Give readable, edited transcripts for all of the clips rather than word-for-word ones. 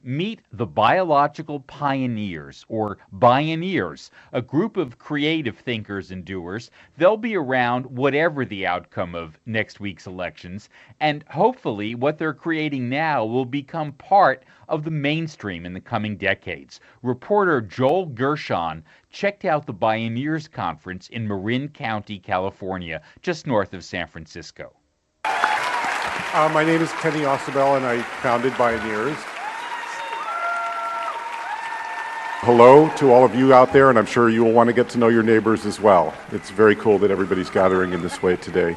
Meet the Biological Pioneers, or Bioneers, a group of creative thinkers and doers. They'll be around whatever the outcome of next week's elections, and hopefully what they're creating now will become part of the mainstream in the coming decades. Reporter Joel Gershon checked out the Bioneers Conference in Marin County, California, just north of San Francisco. My name is Kenny Osabel, and I founded Bioneers. Hello to all of you out there, and I'm sure you will want to get to know your neighbors as well. It's very cool that everybody's gathering in this way today.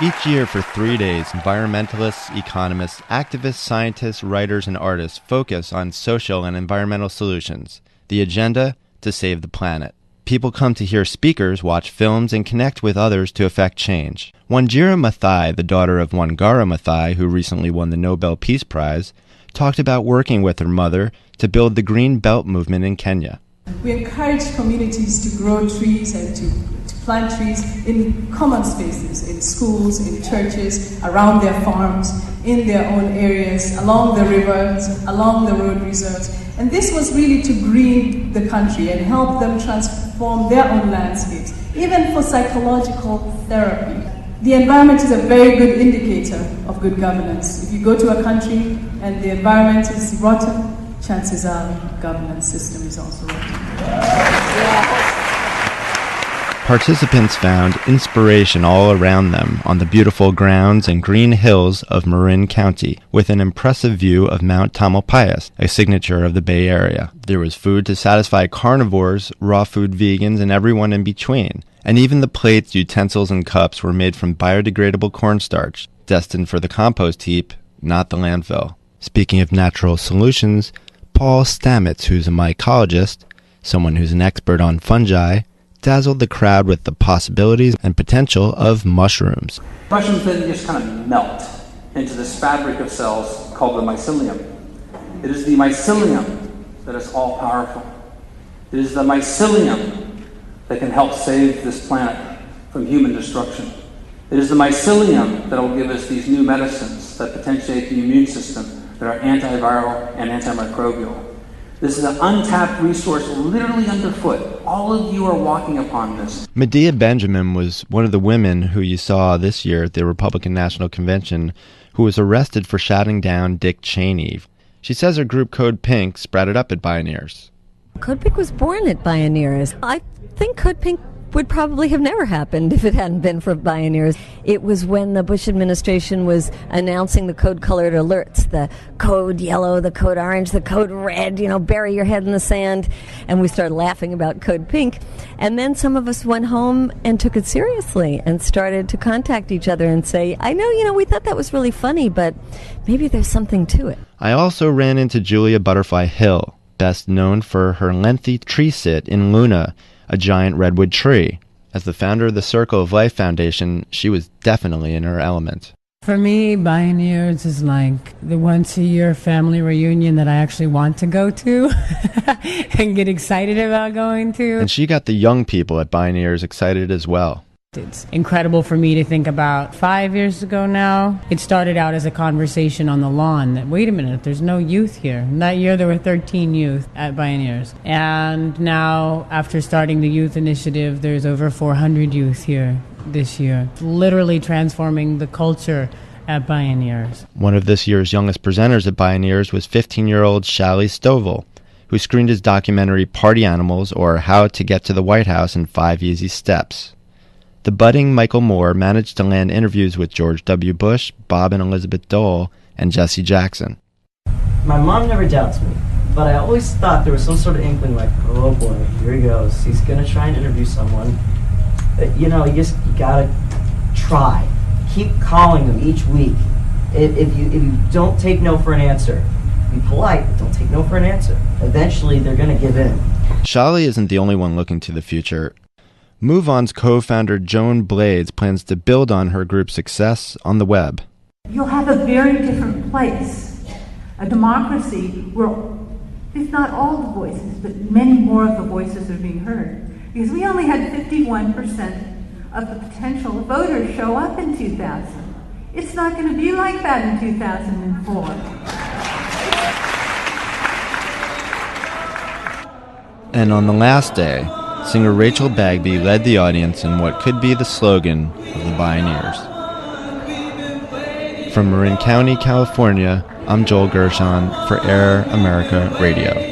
Each year for 3 days, environmentalists, economists, activists, scientists, writers, and artists focus on social and environmental solutions. The agenda? To save the planet. People come to hear speakers, watch films, and connect with others to effect change. Wanjira Maathai, the daughter of Wangara Maathai, who recently won the Nobel Peace Prize, talked about working with her mother to build the Green Belt movement in Kenya. We encourage communities to grow trees and to plant trees in common spaces, in schools, in churches, around their farms, in their own areas, along the rivers, along the road reserves. And this was really to green the country and help them transform their own landscapes, even for psychological therapy. The environment is a very good indicator of good governance. If you go to a country and the environment is rotten, chances are the governance system is also rotten. Participants found inspiration all around them on the beautiful grounds and green hills of Marin County, with an impressive view of Mount Tamalpais, a signature of the Bay Area. There was food to satisfy carnivores, raw food vegans, and everyone in between. And even the plates, utensils, and cups were made from biodegradable cornstarch, destined for the compost heap, not the landfill. Speaking of natural solutions, Paul Stamets, who's a mycologist, someone who's an expert on fungi, dazzled the crowd with the possibilities and potential of mushrooms. Mushrooms then just kind of melt into this fabric of cells called the mycelium. It is the mycelium that is all-powerful. It is the mycelium that can help save this planet from human destruction. It is the mycelium that will give us these new medicines that potentiate the immune system, that are antiviral and antimicrobial. This is an untapped resource literally underfoot. All of you are walking upon this. Medea Benjamin was one of the women who you saw this year at the Republican National Convention who was arrested for shouting down Dick Cheney. She says her group Code Pink sprouted up at Bioneers. Code Pink was born at Bioneers. I think Code Pink would probably have never happened if it hadn't been for Bioneers. It was when the Bush administration was announcing the code-colored alerts, the code yellow, the code orange, the code red, bury your head in the sand. And we started laughing about Code Pink. And then some of us went home and took it seriously and started to contact each other and say, I know, we thought that was really funny, but maybe there's something to it. I also ran into Julia Butterfly Hill, best known for her lengthy tree sit in Luna, a giant redwood tree. As the founder of the Circle of Life Foundation, she was definitely in her element. For me, Bioneers is like the once-a-year family reunion that I actually want to go to and get excited about going to. And she got the young people at Bioneers excited as well. It's incredible for me to think about 5 years ago now. It started out as a conversation on the lawn that, wait a minute, there's no youth here. And that year there were 13 youth at Bioneers. And now, after starting the youth initiative, there's over 400 youth here this year, literally transforming the culture at Bioneers. One of this year's youngest presenters at Bioneers was 15-year-old Shally Stovall, who screened his documentary Party Animals, or How to Get to the White House in 5 Easy Steps. The budding Michael Moore managed to land interviews with George W. Bush, Bob and Elizabeth Dole, and Jesse Jackson. My mom never doubts me, but I always thought there was some sort of inkling like, oh boy, here he goes. He's going to try and interview someone. But, you got to try. Keep calling them each week. If you don't take no for an answer, be polite, but don't take no for an answer. Eventually, they're going to give in. Shally isn't the only one looking to the future. MoveOn's co-founder Joan Blades plans to build on her group's success on the web. You'll have a very different place, a democracy where, if not all the voices, but many more of the voices are being heard. Because we only had 51% of the potential voters show up in 2000. It's not going to be like that in 2004. And on the last day, singer Rachel Bagby led the audience in what could be the slogan of the Bioneers. From Marin County, California, I'm Joel Gershon for Air America Radio.